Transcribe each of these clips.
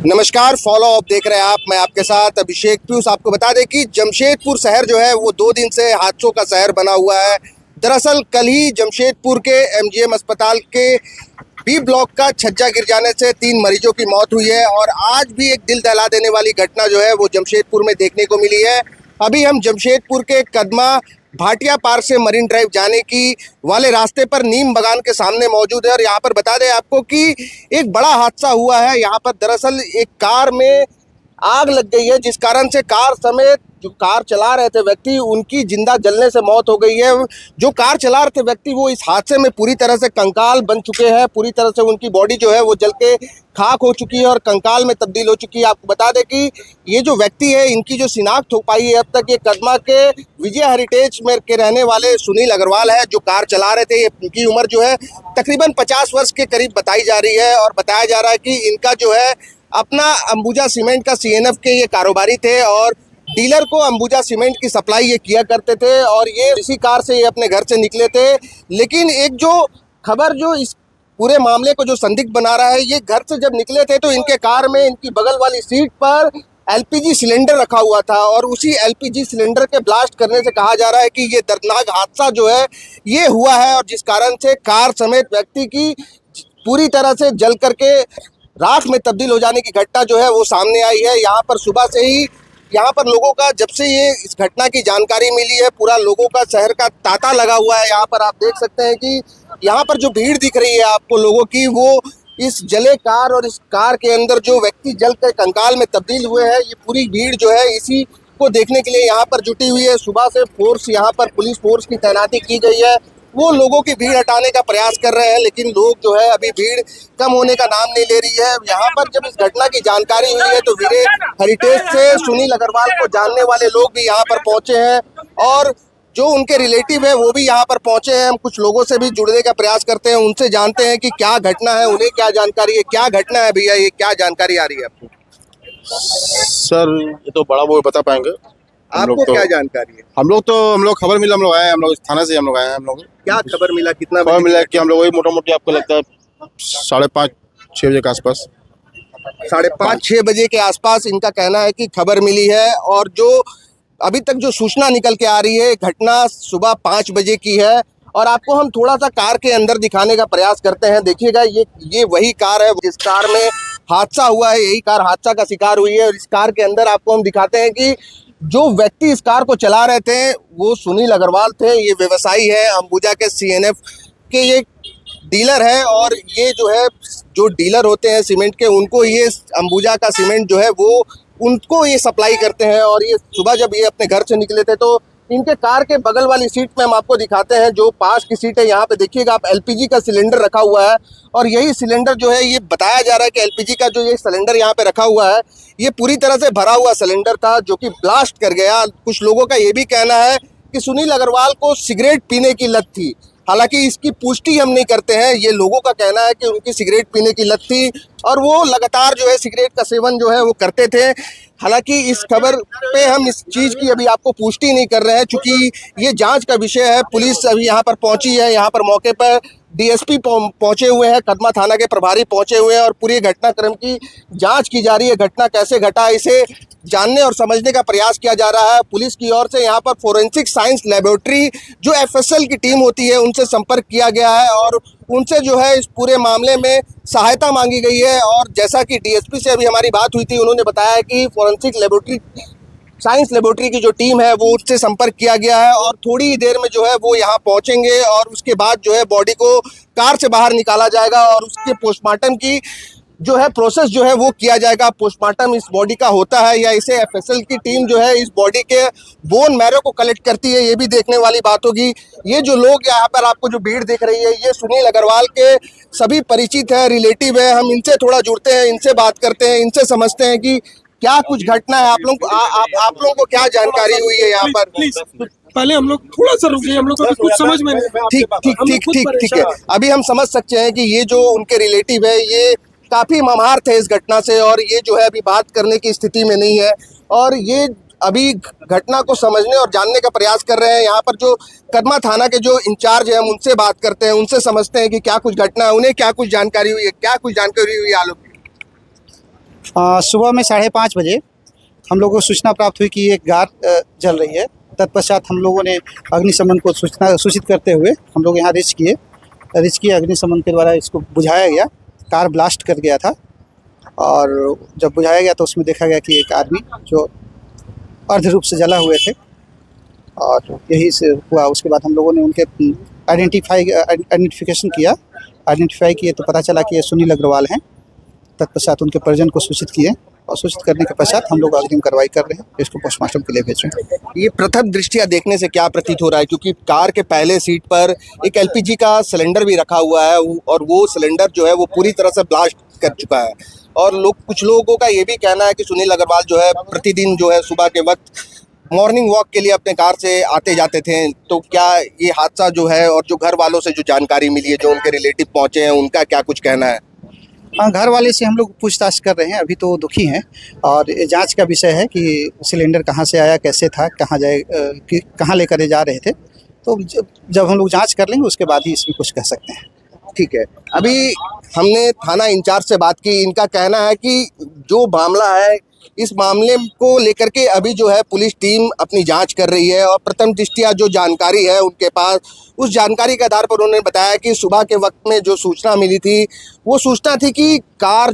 नमस्कार, follow up देख रहे हैं आप। मैं आपके साथ अभिषेक पीयूष। आपको बता दें कि जमशेदपुर शहर जो है वो 2 दिन से हादसों का शहर बना हुआ है। दरअसल कल ही जमशेदपुर के एमजीएम अस्पताल के बी ब्लॉक का छज्जा गिर जाने से 3 मरीजों की मौत हुई है और आज भी एक दिल दहला देने वाली घटना जो है वो जमशेदपुर में देखने को मिली है। अभी हम जमशेदपुर के कदमा भाटिया पार्क से मरीन ड्राइव जाने की वाले रास्ते पर नीम बगान के सामने मौजूद है और यहाँ पर बता दें आपको कि एक बड़ा हादसा हुआ है। यहाँ पर दरअसल एक कार में आग लग गई है, जिस कारण से कार समेत जो कार चला रहे थे व्यक्ति उनकी जिंदा जलने से मौत हो गई है। जो कार चला रहे थे व्यक्ति वो इस हादसे में पूरी तरह से कंकाल बन चुके हैं। पूरी तरह से उनकी बॉडी जो है वो जल के खाक हो चुकी है और कंकाल में तब्दील हो चुकी है। आपको बता दें कि ये जो व्यक्ति है इनकी जो शिनाख्त हो पाई है अब तक, ये कदमा के विजय हेरिटेज में के रहने वाले सुनील अग्रवाल है जो कार चला रहे थे। इनकी उम्र जो है तकरीबन 50 वर्ष के करीब बताई जा रही है और बताया जा रहा है कि इनका जो है अपना अंबुजा सीमेंट का सीएनएफ के ये कारोबारी थे और डीलर को अंबुजा सीमेंट की सप्लाई ये किया करते थे और ये इसी कार से ये अपने घर से निकले थे। लेकिन एक जो खबर जो इस पूरे मामले को जो संदिग्ध बना रहा है, ये घर से जब निकले थे तो इनके कार में इनकी बगल वाली सीट पर एलपीजी सिलेंडर रखा हुआ था और उसी एलपीजी सिलेंडर के ब्लास्ट करने से कहा जा रहा है कि ये दर्दनाक हादसा जो है ये हुआ है और जिस कारण से कार समेत व्यक्ति की पूरी तरह से जल करके राख में तब्दील हो जाने की घटना जो है वो सामने आई है। यहाँ पर सुबह से ही यहाँ पर लोगों का जब से ये इस घटना की जानकारी मिली है पूरा लोगों का शहर का तांता लगा हुआ है। यहाँ पर आप देख सकते हैं कि यहाँ पर जो भीड़ दिख रही है आपको लोगों की, वो इस जले कार और इस कार के अंदर जो व्यक्ति जल कर कंकाल में तब्दील हुए हैं, ये पूरी भीड़ जो है इसी को देखने के लिए यहाँ पर जुटी हुई है। सुबह से फोर्स यहाँ पर पुलिस फोर्स की तैनाती की गई है, वो लोगों की भीड़ हटाने का प्रयास कर रहे हैं, लेकिन लोग जो है अभी भीड़ कम होने का नाम नहीं ले रही है। यहाँ पर जब इस घटना की जानकारी हुई है तो विजय हेरिटेज से सुनील अग्रवाल को जानने वाले लोग भी यहाँ पर पहुंचे हैं और जो उनके रिलेटिव है वो भी यहाँ पर पहुंचे हैं। हम कुछ लोगों से भी जुड़ने का प्रयास करते हैं, उनसे जानते हैं कि क्या घटना है, उन्हें क्या जानकारी है। क्या घटना है भैया, ये क्या जानकारी आ रही है आपको? सर ये तो बड़ा वो बता पाएंगे। आपको क्या जानकारी है? हम लोग खबर मिला, हम लोग आए, हम लोग थाना से हम लोग आए हैं। हम लोग क्या खबर मिला, कितना खबर मिला कि हम लोग वही मोटा मोटी आपको लगता है 5:30-6 बजे के आसपास, 5:30-6 बजे के आसपास इनका कहना है कि खबर मिली है और जो अभी तक जो सूचना निकल के आ रही है घटना सुबह 5 बजे की है। और आपको हम थोड़ा सा कार के अंदर दिखाने का प्रयास करते हैं। देखिएगा ये वही कार है जिस कार में हादसा हुआ है, यही कार हादसा का शिकार हुई है और इस कार के अंदर आपको हम दिखाते हैं कि जो व्यक्ति इस कार को चला रहे थे वो सुनील अग्रवाल थे। ये व्यवसायी है, अंबुजा के सीएनएफ के ये डीलर है और ये जो है जो डीलर होते हैं सीमेंट के, उनको ये अंबुजा का सीमेंट जो है वो उनको ये सप्लाई करते हैं। और ये सुबह जब ये अपने घर से निकले थे तो इनके कार के बगल वाली सीट में हम आपको दिखाते हैं, जो पास की सीट है यहाँ पे देखिएगा आप, एलपीजी का सिलेंडर रखा हुआ है और यही सिलेंडर जो है ये बताया जा रहा है कि एलपीजी का जो ये सिलेंडर यहाँ पे रखा हुआ है ये पूरी तरह से भरा हुआ सिलेंडर था जो कि ब्लास्ट कर गया। कुछ लोगों का ये भी कहना है कि सुनील अग्रवाल को सिगरेट पीने की लत थी, हालांकि इसकी पुष्टि हम नहीं करते हैं। ये लोगों का कहना है कि उनकी सिगरेट पीने की लत थी और वो लगातार जो है सिगरेट का सेवन जो है वो करते थे। हालांकि इस खबर पे हम इस चीज़ की अभी आपको पुष्टि नहीं कर रहे हैं क्योंकि ये जांच का विषय है। पुलिस अभी यहाँ पर पहुंची है, यहाँ पर मौके पर डीएसपी पहुंचे हुए हैं, कदमा थाना के प्रभारी पहुंचे हुए हैं और पूरी घटनाक्रम की जांच की जा रही है। घटना कैसे घटा इसे जानने और समझने का प्रयास किया जा रहा है। पुलिस की ओर से यहाँ पर फोरेंसिक साइंस लेबोरेटरी जो एफएसएल की टीम होती है उनसे संपर्क किया गया है और उनसे जो है इस पूरे मामले में सहायता मांगी गई है। और जैसा कि डीएसपी से अभी हमारी बात हुई थी, उन्होंने बताया कि फोरेंसिक लेबोरेटरी साइंस लेबोरेटरी की जो टीम है वो उससे संपर्क किया गया है और थोड़ी ही देर में जो है वो यहाँ पहुँचेंगे और उसके बाद जो है बॉडी को कार से बाहर निकाला जाएगा और उसके पोस्टमार्टम की जो है प्रोसेस जो है वो किया जाएगा। पोस्टमार्टम इस बॉडी का होता है या इसे एफएसएल की टीम जो है इस बॉडी के बोन मैरो को कलेक्ट करती है, ये भी देखने वाली बात होगी। ये जो लोग यहाँ पर आपको जो भीड़ दिख रही है ये सुनील अग्रवाल के सभी परिचित है, रिलेटिव है। हम इनसे थोड़ा जुड़ते हैं, इनसे बात करते हैं, इनसे समझते हैं कि क्या कुछ घटना है। आप लोगों को क्या जानकारी हुई है यहाँ पर? पहले हम लोग थोड़ा सा रुके, हम लोग को कुछ समझ में नहीं। ठीक है। अभी हम समझ सकते हैं कि ये जो उनके रिलेटिव है ये काफी ममार थे इस घटना से और ये जो है अभी बात करने की स्थिति में नहीं है और ये अभी घटना को समझने और जानने का प्रयास कर रहे हैं। यहाँ पर जो कदमा थाना के जो इंचार्ज है हम उनसे बात करते हैं, उनसे समझते हैं कि क्या कुछ घटना है, उन्हें क्या कुछ जानकारी हुई है, क्या कुछ जानकारी हुई है आलोक? सुबह में 5:30 बजे हम लोगों को सूचना प्राप्त हुई कि एक कार जल रही है। तत्पश्चात हम लोगों ने अग्निशमन को सूचित करते हुए हम लोग यहाँ रीच किए। अग्निशमन के द्वारा इसको बुझाया गया। कार ब्लास्ट कर गया था और जब बुझाया गया तो उसमें देखा गया कि एक आदमी जो अर्ध रूप से जला हुए थे और यही से हुआ। उसके बाद हम लोगों ने उनके आइडेंटिफाई किए तो पता चला कि ये सुनील अग्रवाल हैं। तत्पश्चात उनके परिजन को सूचित किए और सूचित करने के पश्चात हम लोग अग्रिम कार्रवाई कर रहे हैं। इसको पोस्टमार्टम के लिए भेज रहे हैं। ये प्रथम दृष्टया देखने से क्या प्रतीत हो रहा है, क्योंकि कार के पहले सीट पर एक एलपीजी का सिलेंडर भी रखा हुआ है और वो सिलेंडर जो है वो पूरी तरह से ब्लास्ट कर चुका है और कुछ लोगों का ये भी कहना है कि सुनील अग्रवाल जो है प्रतिदिन जो है सुबह के वक्त मॉर्निंग वॉक के लिए अपने कार से आते जाते थे। तो क्या ये हादसा जो है, और जो घर वालों से जो जानकारी मिली है, जो उनके रिलेटिव पहुंचे हैं, उनका क्या कुछ कहना है? हाँ, घर वाले से हम लोग पूछताछ कर रहे हैं। अभी तो दुखी हैं और ये जांच का विषय है कि सिलेंडर कहाँ से आया, कैसे था, कहाँ लेकर जा रहे थे। तो जब हम लोग जांच कर लेंगे उसके बाद ही इसमें कुछ कह सकते हैं। ठीक है, अभी हमने थाना इंचार्ज से बात की। इनका कहना है कि जो मामला है, इस मामले को लेकर के अभी जो है पुलिस टीम अपनी जांच कर रही है और प्रथम दृष्टया जो जानकारी है उनके पास, उस जानकारी के आधार पर उन्होंने बताया कि सुबह के वक्त में जो सूचना मिली थी वो सूचना थी कि कार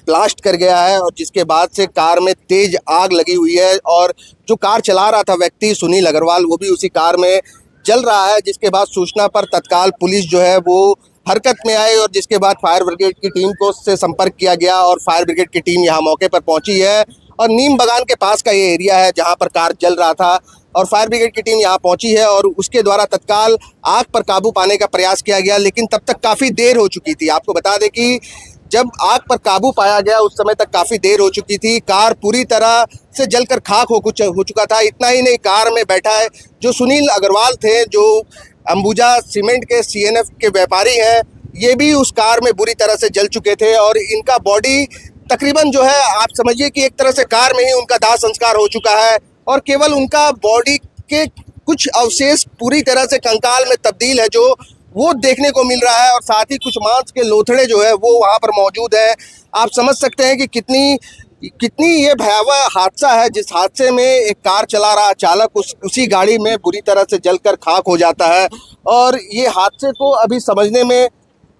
ब्लास्ट कर गया है और जिसके बाद से कार में तेज आग लगी हुई है और जो कार चला रहा था व्यक्ति सुनील अग्रवाल, वो भी उसी कार में जल रहा है। जिसके बाद सूचना पर तत्काल पुलिस जो है वो हरकत में आए और जिसके बाद फायर ब्रिगेड की टीम को से संपर्क किया गया और फायर ब्रिगेड की टीम यहाँ मौके पर पहुंची है और नीम बागान के पास का ये एरिया है जहां पर कार जल रहा था और फायर ब्रिगेड की टीम यहाँ पहुंची है और उसके द्वारा तत्काल आग पर काबू पाने का प्रयास किया गया, लेकिन तब तक काफ़ी देर हो चुकी थी। आपको बता दें कि जब आग पर काबू पाया गया उस समय तक काफ़ी देर हो चुकी थी। कार पूरी तरह से जलकर खाक हो चुका था। इतना ही नहीं, कार में बैठा है जो सुनील अग्रवाल थे, जो अंबुजा सीमेंट के CNF के व्यापारी हैं, ये भी उस कार में बुरी तरह से जल चुके थे और इनका बॉडी तकरीबन जो है आप समझिए कि एक तरह से कार में ही उनका दाह संस्कार हो चुका है और केवल उनका बॉडी के कुछ अवशेष पूरी तरह से कंकाल में तब्दील है जो वो देखने को मिल रहा है और साथ ही कुछ मांस के लोथड़े जो है वो वहाँ पर मौजूद है। आप समझ सकते हैं कि कितनी ये भयावह हादसा है, जिस हादसे में एक कार चला रहा चालक उसी गाड़ी में बुरी तरह से जलकर खाक हो जाता है और ये हादसे को अभी समझने में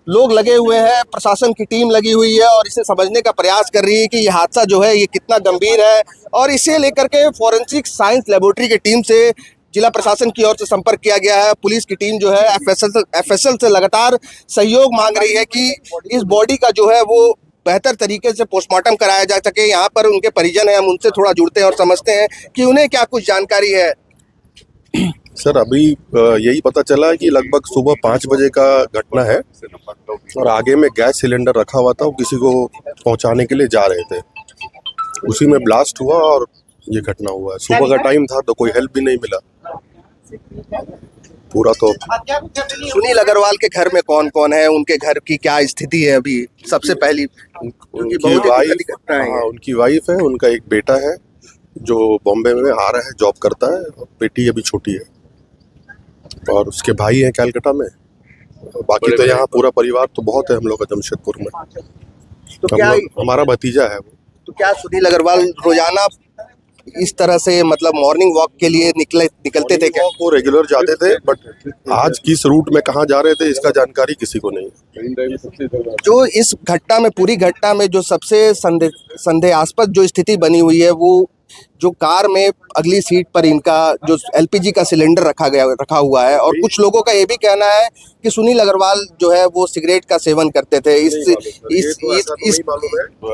लोग लगे हुए हैं, प्रशासन की टीम लगी हुई है और इसे समझने का प्रयास कर रही है कि ये हादसा जो है ये कितना गंभीर है और इसे लेकर के फॉरेंसिक साइंस लेबोरेटरी की टीम से जिला प्रशासन की ओर से संपर्क किया गया है। पुलिस की टीम जो है FSL से लगातार सहयोग मांग रही है कि इस बॉडी का जो है वो बेहतर तरीके से पोस्टमार्टम कराया जा सके। यहाँ पर उनके परिजन हैं, हम उनसे थोड़ा जुड़ते हैं और समझते हैं कि उन्हें क्या कुछ जानकारी है। सर, अभी यही पता चला है कि लगभग सुबह 5 बजे का घटना है और आगे में गैस सिलेंडर रखा हुआ था, वो किसी को पहुंचाने के लिए जा रहे थे, उसी में ब्लास्ट हुआ और ये घटना हुआ है। सुबह का टाइम था तो कोई हेल्प भी नहीं मिला पूरा। तो सुनील अग्रवाल के घर में कौन कौन है, उनके घर की क्या स्थिति है अभी? सबसे पहली उनकी वाइफ है, उनका एक बेटा है जो बॉम्बे में आ रहा है, जॉब करता है, और बेटी अभी छोटी है और उसके भाई हैं कलकत्ता में। बाकी तो यहाँ पूरा परिवार तो बहुत है हम लोग का जमशेदपुर में। तो क्या हमारा भतीजा है वो। तो क्या सुनील अग्रवाल रोजाना इस तरह से मतलब मॉर्निंग वॉक के लिए निकलते थे क्या? वो रेगुलर जाते थे, बट आज किस रूट में कहाँ जा रहे थे इसका जानकारी किसी को नहीं है। जो इस घटना में, पूरी घटना में जो सबसे संदेहास्पद जो स्थिति बनी हुई है वो जो कार में अगली सीट पर इनका जो LPG का सिलेंडर रखा हुआ है और कुछ लोगों का ये भी कहना है कि सुनील अग्रवाल जो है वो सिगरेट का सेवन करते थे।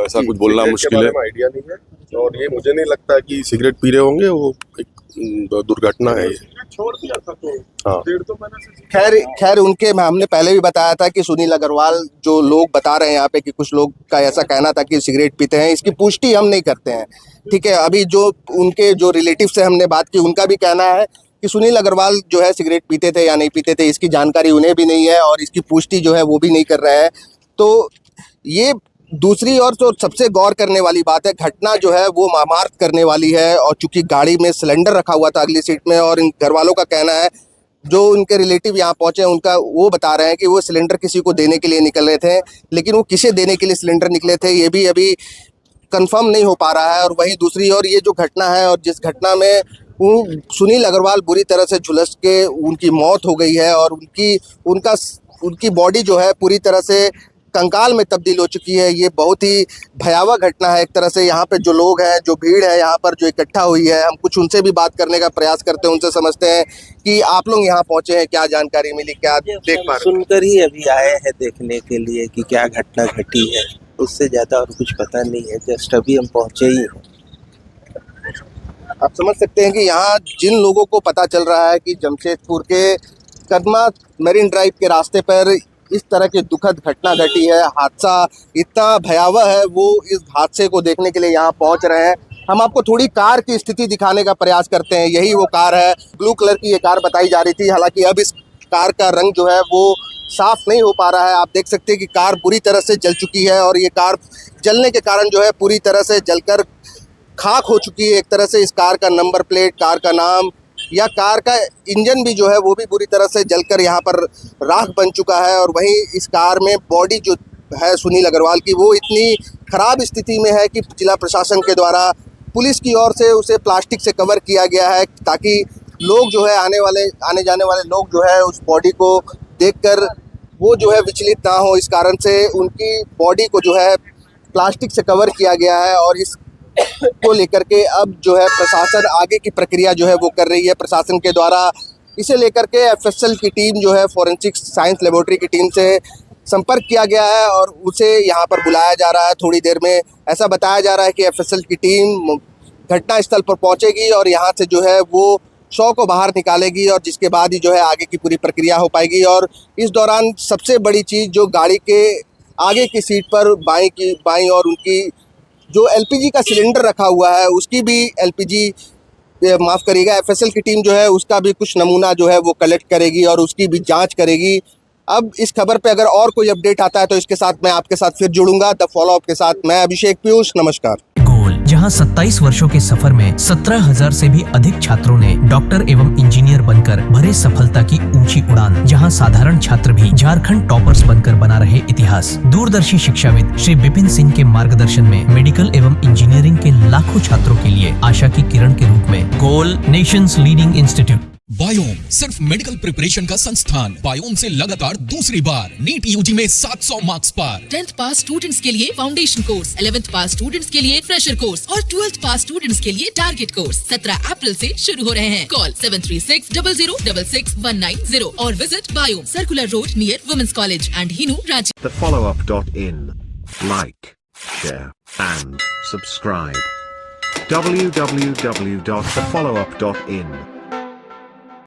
ऐसा कुछ बोलना मुश्किल है, आइडिया नहीं है और ये मुझे नहीं लगता कि सिगरेट पी रहे होंगे, वो एक दुर्घटना है ये। हाँ, खैर उनके हमने पहले भी बताया था कि सुनील अग्रवाल, जो लोग बता रहे हैं यहाँ पे कि कुछ लोग का ऐसा कहना था कि सिगरेट पीते हैं, इसकी पुष्टि हम नहीं करते हैं। ठीक है, अभी जो उनके जो रिलेटिव से हमने बात की उनका भी कहना है कि सुनील अग्रवाल जो है सिगरेट पीते थे या नहीं पीते थे इसकी जानकारी उन्हें भी नहीं है और इसकी पुष्टि जो है वो भी नहीं कर रहे हैं। तो ये दूसरी और तो सबसे गौर करने वाली बात है, घटना जो है वो मर्मार्थ करने वाली है और चूंकि गाड़ी में सिलेंडर रखा हुआ था अगली सीट में और इन घर वालों का कहना है, जो उनके रिलेटिव यहाँ पहुंचे उनका वो बता रहे हैं कि वो सिलेंडर किसी को देने के लिए निकल रहे थे, लेकिन वो किसे देने के लिए सिलेंडर निकले थे ये भी अभी कंफर्म नहीं हो पा रहा है। और वहीं दूसरी ओर ये जो घटना है और जिस घटना में सुनील अग्रवाल बुरी तरह से झुलस के उनकी मौत हो गई है और उनकी बॉडी जो है पूरी तरह से कंकाल में तब्दील हो चुकी है, ये बहुत ही भयावह घटना है। एक तरह से यहाँ पे जो लोग हैं, जो भीड़ है यहाँ पर जो इकट्ठा हुई है, हम कुछ उनसे भी बात करने का प्रयास करते हैं, उनसे समझते हैं कि आप लोग यहाँ पहुँचे हैं, क्या जानकारी मिली, क्या देख पा रहे हैं? सुनकर ही अभी आए हैं देखने के लिए कि क्या घटना घटी है, उससे ज़्यादा और कुछ पता नहीं है। जस्ट अभी हम पहुँचे ही हैं। आप समझ सकते हैं कि यहाँ जिन लोगों को पता चल रहा है कि जमशेदपुर के कदमा मरीन ड्राइव के रास्ते पर इस तरह की दुखद घटना घटी है, हादसा इतना भयावह है, वो इस हादसे को देखने के लिए यहाँ पहुँच रहे हैं। हम आपको थोड़ी कार की स्थिति दिखाने का प्रयास करते हैं। यही वो कार है, ब्लू कलर की ये कार बताई जा रही थी। हालांकि अब इस कार का रंग जो है वो साफ नहीं हो पा रहा है। आप देख सकते हैं कि कार बुरी तरह से जल चुकी है और ये कार जलने के कारण जो है पूरी तरह से जलकर खाक हो चुकी है। एक तरह से इस कार का नंबर प्लेट, कार का नाम या कार का इंजन भी जो है वो भी बुरी तरह से जलकर यहाँ पर राख बन चुका है। और वहीं इस कार में बॉडी जो है सुनील अग्रवाल की, वो इतनी ख़राब स्थिति में है कि जिला प्रशासन के द्वारा पुलिस की ओर से उसे प्लास्टिक से कवर किया गया है ताकि लोग जो है आने जाने वाले लोग जो है उस बॉडी को देखकर वो जो है विचलित ना हो। इस कारण से उनकी बॉडी को जो है प्लास्टिक से कवर किया गया है और इस को लेकर के अब जो है प्रशासन आगे की प्रक्रिया जो है वो कर रही है। प्रशासन के द्वारा इसे लेकर के एफएसएल की टीम जो है, फॉरेंसिक साइंस लेबोरेटरी की टीम से संपर्क किया गया है और उसे यहाँ पर बुलाया जा रहा है। थोड़ी देर में ऐसा बताया जा रहा है कि एफएसएल की टीम घटनास्थल पर पहुँचेगी और यहाँ से जो है वो शव को बाहर निकालेगी और जिसके बाद ही जो है आगे की पूरी प्रक्रिया हो पाएगी। और इस दौरान सबसे बड़ी चीज़, जो गाड़ी के आगे की सीट पर बाईं और उनकी जो एलपीजी का सिलेंडर रखा हुआ है, उसकी भी माफ़ करिएगा, एफएसएल की टीम जो है उसका भी कुछ नमूना जो है वो कलेक्ट करेगी और उसकी भी जांच करेगी। अब इस खबर पे अगर और कोई अपडेट आता है तो इसके साथ मैं आपके साथ फिर जुड़ूंगा द फॉलो अप के साथ। मैं अभिषेक पीयूष, नमस्कार। जहां 27 वर्षों के सफर में 17,000 से भी अधिक छात्रों ने डॉक्टर एवं इंजीनियर बनकर भरे सफलता की ऊंची उड़ान, जहां साधारण छात्र भी झारखंड टॉपर्स बनकर बना रहे इतिहास। दूरदर्शी शिक्षाविद श्री विपिन सिंह के मार्गदर्शन में मेडिकल एवं इंजीनियरिंग के लाखों छात्रों के लिए आशा की किरण के रूप में गोल, नेशंस लीडिंग इंस्टीट्यूट। बायोम सिर्फ मेडिकल प्रिपरेशन का संस्थान। बायोम से लगातार दूसरी बार नीट यूजी में 700 मार्क्स पार। 10th पास स्टूडेंट्स के लिए फाउंडेशन कोर्स, 11th पास स्टूडेंट्स के लिए फ्रेशर कोर्स और 12th पास स्टूडेंट्स के लिए टारगेट कोर्स 17 अप्रैल से शुरू हो रहे हैं। कॉल 7360066190 और visit Biome, circular road near women's college and Hinoo, Ranchi. thefollowup.in. Like, share and subscribe. www.thefollowup.in